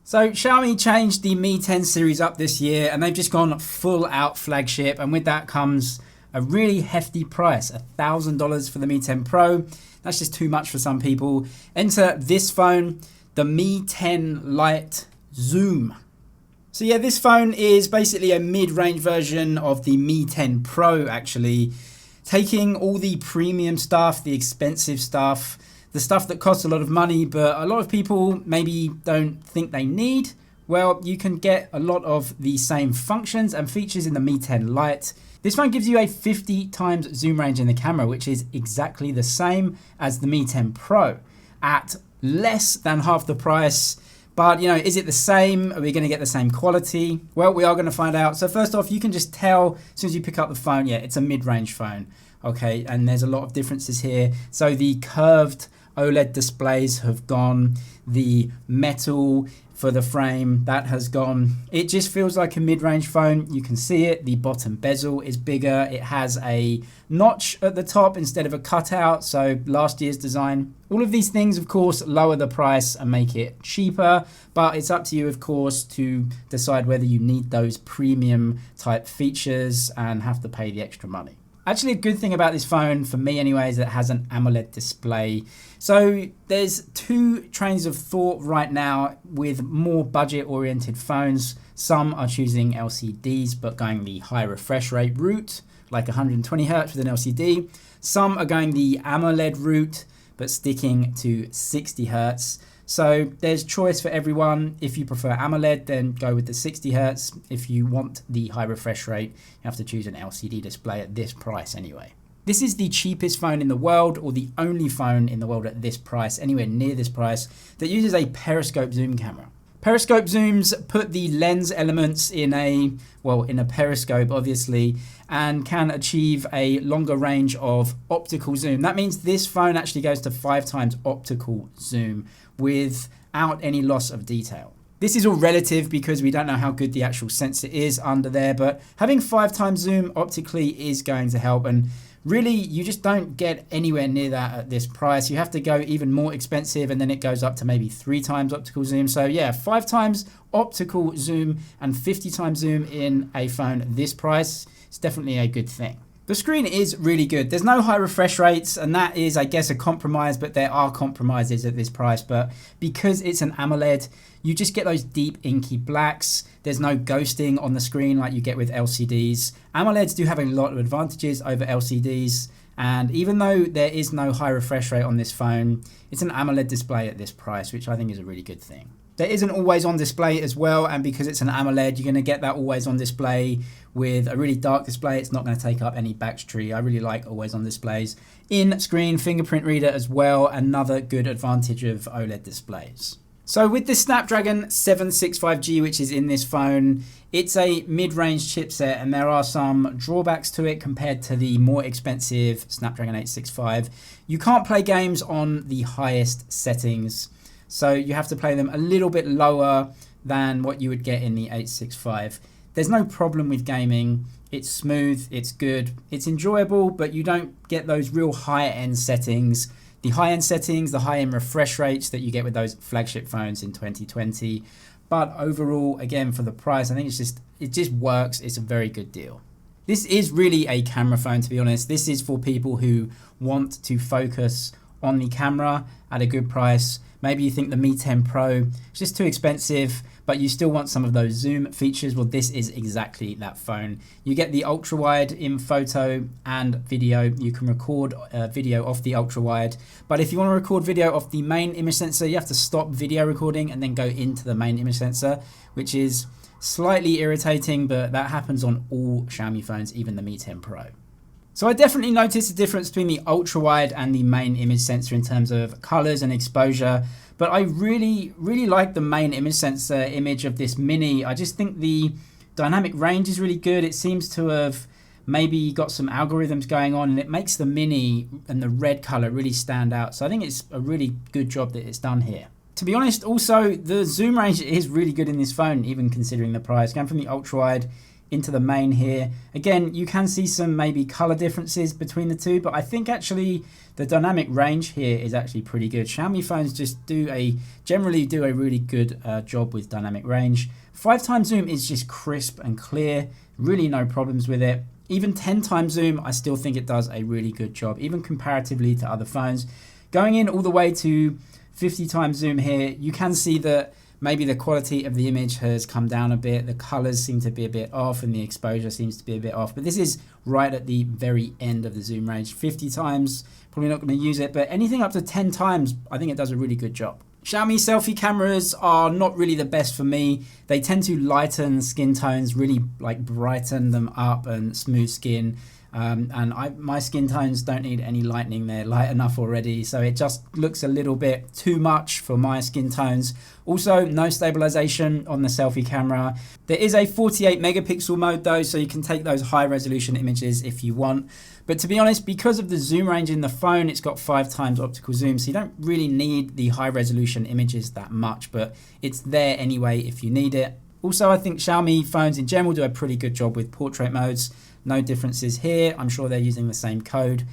So Xiaomi changed the Mi 10 series up this year and they've just gone full out flagship, and with that comes a really hefty price, $1,000 for the Mi 10 Pro. That's just too much for some people. Enter this phone, the Mi 10 Lite Zoom. So yeah, this phone is basically a mid-range version of the Mi 10 Pro actually, taking all the premium stuff, the expensive stuff, the stuff that costs a lot of money, but a lot of people maybe don't think they need. Well, you can get a lot of the same functions and features in the Mi 10 Lite. This phone gives you a 50 times zoom range in the camera, which is exactly the same as the Mi 10 Pro at less than half the price. But, you know, is it the same? Are we going to get the same quality? Well, we are going to find out. So first off, you can just tell as soon as you pick up the phone, yeah, it's a mid-range phone. Okay, and there's a lot of differences here. So the curved OLED displays have gone. The metal for the frame, that has gone. It just feels like a mid-range phone. You can see it. The bottom bezel is bigger. It has a notch at the top instead of a cutout, so last year's design. All of these things, of course, lower the price and make it cheaper, but it's up to you, of course, to decide whether you need those premium type features and have to pay the extra money. Actually, a good thing about this phone, for me anyway, is that it has an AMOLED display. So there's two trains of thought right now with more budget-oriented phones. Some are choosing LCDs, but going the high refresh rate route, like 120 Hz with an LCD. Some are going the AMOLED route, but sticking to 60 Hz. So there's choice for everyone. If you prefer AMOLED, then go with the 60 Hz. If you want the high refresh rate, you have to choose an LCD display at this price anyway. This is the cheapest phone in the world, or the only phone in the world at this price, anywhere near this price, that uses a periscope zoom camera. Periscope zooms put the lens elements in a periscope, obviously, and can achieve a longer range of optical zoom. That means this phone actually goes to 5 times optical zoom without any loss of detail. This is all relative because we don't know how good the actual sensor is under there, but having 5 times zoom optically is going to help, and really you just don't get anywhere near that at this price. You have to go even more expensive, and then it goes up to maybe 3 times optical zoom. So yeah, 5 times optical zoom and 50 times zoom in a phone at this price is definitely a good thing. The screen is really good. There's no high refresh rates, and that is, I guess, a compromise, but there are compromises at this price. But because it's an AMOLED, you just get those deep inky blacks. There's no ghosting on the screen like you get with LCDs. AMOLEDs do have a lot of advantages over LCDs, and even though there is no high refresh rate on this phone, it's an AMOLED display at this price, which I think is a really good thing. There is an always-on display as well, and because it's an AMOLED, you're going to get that always-on display with a really dark display. It's not going to take up any battery. I really like always-on displays. In-screen fingerprint reader as well, another good advantage of OLED displays. So with the Snapdragon 765G, which is in this phone, it's a mid-range chipset, and there are some drawbacks to it compared to the more expensive Snapdragon 865. You can't play games on the highest settings, so you have to play them a little bit lower than what you would get in the 865. There's no problem with gaming. It's smooth, it's good, it's enjoyable, but you don't get those real high-end settings. The high-end settings, the high-end refresh rates that you get with those flagship phones in 2020. But overall, again, for the price, I think it just works. It's a very good deal. This is really a camera phone, to be honest. This is for people who want to focus on the camera at a good price. Maybe you think the Mi 10 Pro is just too expensive, but you still want some of those zoom features. Well, this is exactly that phone. You get the ultra wide in photo and video. You can record video off the ultra wide, but if you want to record video off the main image sensor, you have to stop video recording and then go into the main image sensor, which is slightly irritating, but that happens on all Xiaomi phones, even the Mi 10 Pro. So I definitely noticed the difference between the ultra wide and the main image sensor in terms of colors and exposure, but I really like the main image sensor image of this Mini. I just think the dynamic range is really good. It seems to have maybe got some algorithms going on, and it makes the Mini and the red color really stand out. So I think it's a really good job that it's done here. To be honest, also the zoom range is really good in this phone, even considering the price. Going from the ultra wide into the main here. Again, you can see some maybe color differences between the two, but I think actually the dynamic range here is actually pretty good. Xiaomi phones just generally do a really good job with dynamic range. 5x zoom is just crisp and clear, really no problems with it. Even 10x zoom, I still think it does a really good job, even comparatively to other phones. Going in all the way to 50x zoom here, you can see that maybe the quality of the image has come down a bit. The colors seem to be a bit off and the exposure seems to be a bit off. But this is right at the very end of the zoom range. 50x, probably not going to use it, but anything up to 10x, I think it does a really good job. Xiaomi selfie cameras are not really the best for me. They tend to lighten skin tones, really like brighten them up and smooth skin. My skin tones don't need any lightening, they're light enough already, so it just looks a little bit too much for my skin tones. Also, no stabilization on the selfie camera. There is a 48 megapixel mode though, so you can take those high resolution images if you want. But to be honest, because of the zoom range in the phone, it's got 5x optical zoom, so you don't really need the high resolution images that much, but it's there anyway if you need it. Also, I think Xiaomi phones in general do a pretty good job with portrait modes. No differences here. I'm sure they're using the same code.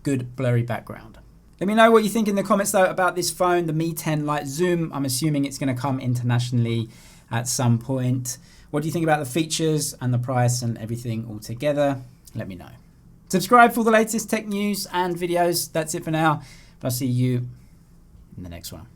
Good blurry background. Let me know what you think in the comments though about this phone, the Mi 10 Lite Zoom. I'm assuming it's going to come internationally at some point. What do you think about the features and the price and everything all together? Let me know. Subscribe for the latest tech news and videos. That's it for now. I'll see you in the next one.